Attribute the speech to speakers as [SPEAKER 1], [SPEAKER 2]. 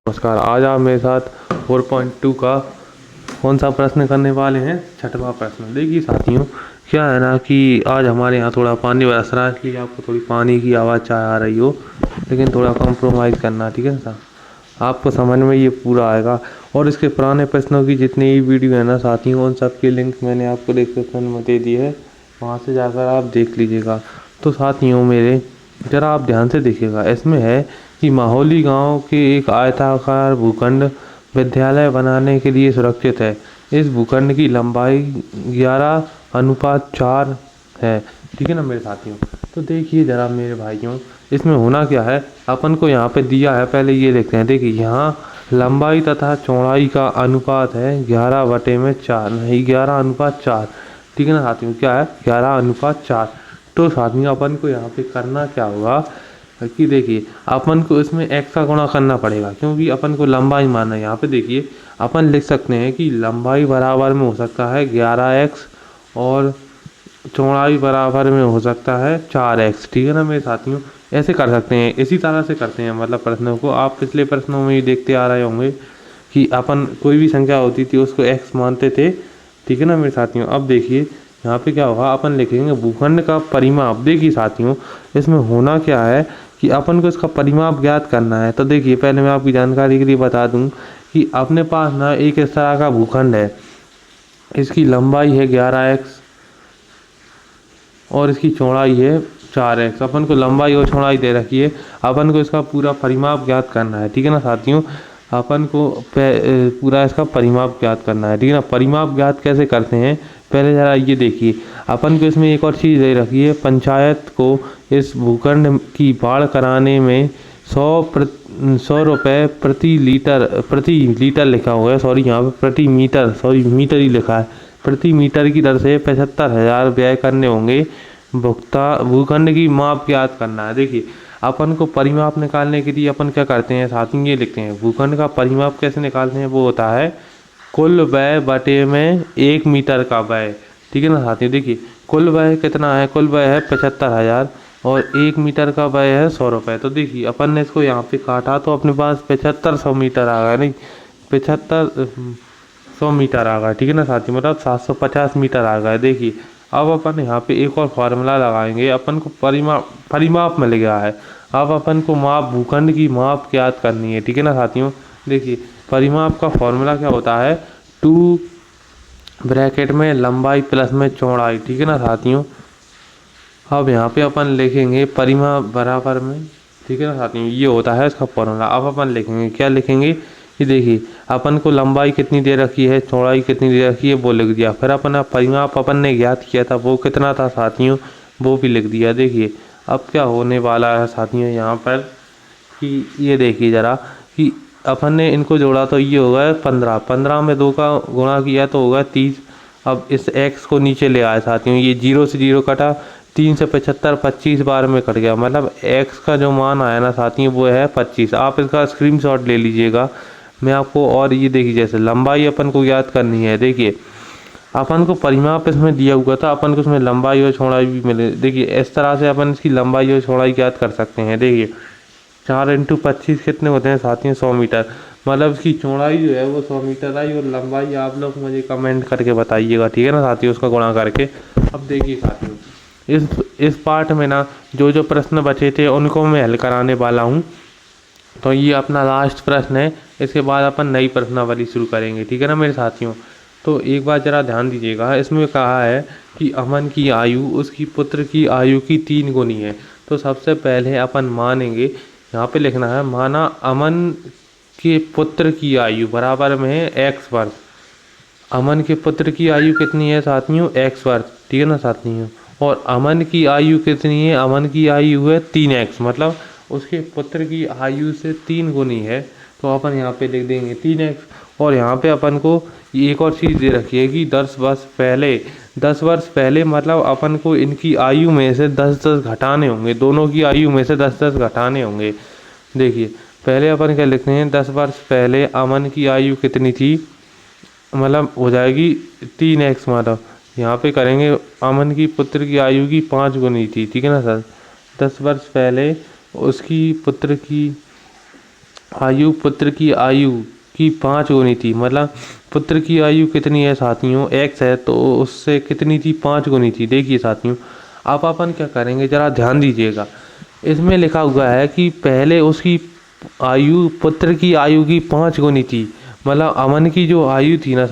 [SPEAKER 1] नमस्कार। आज आप मेरे साथ 4.2 का कौन सा प्रश्न करने वाले हैं? छठवां प्रश्न। देखिए साथियों, क्या है ना कि आज हमारे यहाँ थोड़ा पानी बरस रहा है, इसलिए आपको थोड़ी पानी की आवाज़ चाहे आ रही हो, लेकिन थोड़ा कॉम्प्रोमाइज़ करना, ठीक है ना साहब? आपको समझ में ये पूरा आएगा। और इसके पुराने प्रश्नों की जितनी भी वीडियो है ना साथियों, उन सब के लिंक मैंने आपको डिस्क्रिप्शन में दे दी है, वहाँ से जाकर आप देख लीजिएगा। तो साथियों मेरे, ज़रा आप ध्यान से देखिएगा। इसमें है कि माहौली गांव के एक आयताकार भूखंड विद्यालय बनाने के लिए सुरक्षित है। इस भूखंड की लंबाई 11:4 है, ठीक है ना मेरे साथियों? तो देखिए ज़रा मेरे भाइयों, इसमें होना क्या है, अपन को यहाँ पे दिया है, पहले ये देखते हैं। देखिए यहाँ लंबाई तथा चौड़ाई का अनुपात है 11/4, नहीं 11:4, ठीक है ना साथियों? क्या है? 11:4। तो साथियों अपन को यहाँ पे करना क्या होगा कि देखिए अपन को इसमें x का गुणा करना पड़ेगा, क्योंकि अपन को लंबाई मानना है। यहाँ पे देखिए अपन लिख सकते हैं कि लंबाई बराबर में हो सकता है 11x और चौड़ाई बराबर में हो सकता है 4x, ठीक है ना मेरे साथियों? ऐसे कर सकते हैं, इसी तरह से करते हैं मतलब प्रश्नों को। आप पिछले प्रश्नों में ही देखते आ रहे होंगे कि अपन कोई भी संख्या होती थी उसको x मानते थे, ठीक है ना मेरे साथियों? अब देखिए यहाँ पे क्या होगा, अपन लिखेंगे भूखंड का परिमाप। देखिए साथियों, इसमें होना क्या है कि अपन को इसका परिमाप ज्ञात करना है। तो देखिए पहले मैं आपकी जानकारी के लिए बता दूं कि अपने पास ना एक इस तरह का भूखंड है, इसकी लंबाई है 11x और इसकी चौड़ाई है 4x। अपन को लंबाई और चौड़ाई दे रखी है, अपन को इसका पूरा परिमाप ज्ञात करना है, ठीक है ना साथियों? अपन को पूरा इसका परिमाप ज्ञात करना है, ठीक है ना? परिमाप ज्ञात कैसे करते हैं, पहले ज़रा ये देखिए। अपन को इसमें एक और चीज़ दे रखी है, पंचायत को इस भूखंड की बाढ़ कराने में 100 रुपये प्रति लीटर लिखा हुआ है, सॉरी यहाँ पे प्रति मीटर, सॉरी मीटर ही लिखा है, प्रति मीटर की दर से 75,000 व्यय करने होंगे। भूखंड की माप ज्ञात करना है। देखिए अपन को परिमाप निकालने के लिए अपन क्या करते हैं साथियों, ये लिखते हैं। भूखंड का परिमाप कैसे निकालते हैं, वो होता है कुल व्यय बटे में 1 मीटर का व्यय, ठीक है ना साथियों? देखिए कुल व्यय कितना है, कुल व्यय है 75,000 और 1 मीटर का व्यय है 100 रुपये। तो देखिए अपन ने इसको यहाँ पे काटा तो अपने पास 7500 मीटर आ गया, नहीं 7500 मीटर आ गया, ठीक है ना साथियों? मतलब 750 मीटर आ गया। देखिए अब अपन यहाँ पे एक और फार्मूला लगाएंगे, अपन को परिमाप मिल गया है। अब अपन को भूखंड की माप ज्ञात करनी है, ठीक है ना साथियों? देखिए परिमाप का फॉर्मूला क्या होता है, 2 ब्रैकेट में लंबाई प्लस में चौड़ाई, ठीक है ना साथियों? अब यहाँ पे अपन लिखेंगे परिमाप बराबर में, ठीक है ना साथियों? ये होता है इसका फॉर्मूला। अब अपन लिखेंगे, क्या लिखेंगे कि देखिए अपन को लंबाई कितनी दे रखी है, चौड़ाई कितनी दे रखी है, वो लिख दिया। फिर अपन परिमाप अपन ने ज्ञात किया था वो कितना था साथियों, वो भी लिख दिया। देखिए अब क्या होने वाला है साथियों यहाँ पर कि ये देखिए ज़रा कि अपन ने इनको जोड़ा तो ये होगा 15, 15 में 2 का गुणा किया तो होगा 30। अब इस x को नीचे ले आए साथियों, ये 0 से 0 कटा, 3 से 75 25 बार में कट गया, मतलब x का जो मान आया ना साथियों वो है 25। आप इसका स्क्रीनशॉट ले लीजिएगा। मैं आपको और ये देखिए जैसे लंबाई अपन को ज्ञात करनी है। देखिए अपन को परिमाप इसमें दिया हुआ था, अपन को उसमें लंबाई और चौड़ाई भी मिले। देखिए इस तरह से अपन इसकी लंबाई और चौड़ाई ज्ञात कर सकते हैं। देखिए 4 × 25 कितने होते हैं साथियों, 100 मीटर। मतलब इसकी चौड़ाई जो है वो 100 मीटर आई और लंबाई आप लोग मुझे कमेंट करके बताइएगा, ठीक है ना साथियों, उसका गुणा करके। अब देखिए साथियों इस पार्ट में ना जो जो प्रश्न बचे थे उनको मैं हल कराने वाला हूँ। तो ये अपना लास्ट प्रश्न है, इसके बाद अपन नई प्रश्नावली शुरू करेंगे, ठीक है ना मेरे साथियों? तो एक बार ज़रा ध्यान दीजिएगा, इसमें कहा है कि अमन की आयु उसकी पुत्र की आयु की 3 गुनी है। तो सबसे पहले अपन मानेंगे, यहाँ पे लिखना है माना अमन के पुत्र की आयु बराबर में है x वर्ष। अमन के पुत्र की आयु कितनी है साथियों, x वर्ष, ठीक है ना साथियों? और अमन की आयु कितनी है, अमन की आयु है 3x, मतलब उसके पुत्र की आयु से 3 गुनी है। तो अपन यहाँ पे लिख देंगे 3x। और यहाँ पे अपन को एक और चीज़ दे रखी है कि 10 वर्ष पहले मतलब अपन को इनकी आयु में से 10-10 घटाने होंगे, दोनों की आयु में से 10-10 घटाने होंगे। देखिए पहले अपन क्या लिखते हैं, 10 वर्ष पहले अमन की आयु कितनी थी, मतलब हो जाएगी 3x। मतलब यहाँ पे करेंगे अमन की पुत्र की आयु की 5 गुनी थी, ठीक है ना सर? 10 वर्ष पहले उसकी पुत्र की आयु पुत्र की आयु की 5 गुनी थी। मतलब पुत्र की आयु कितनी है साथियों, x है, तो उससे कितनी थी, 5 गुनी थी। देखिए साथियों, अब अपन क्या करेंगे जरा ध्यान दीजिएगा। इसमें लिखा हुआ है कि पहले उसकी आयु पुत्र की आयु की 5 गुनी थी। मतलब अमन की जो आयु थी ना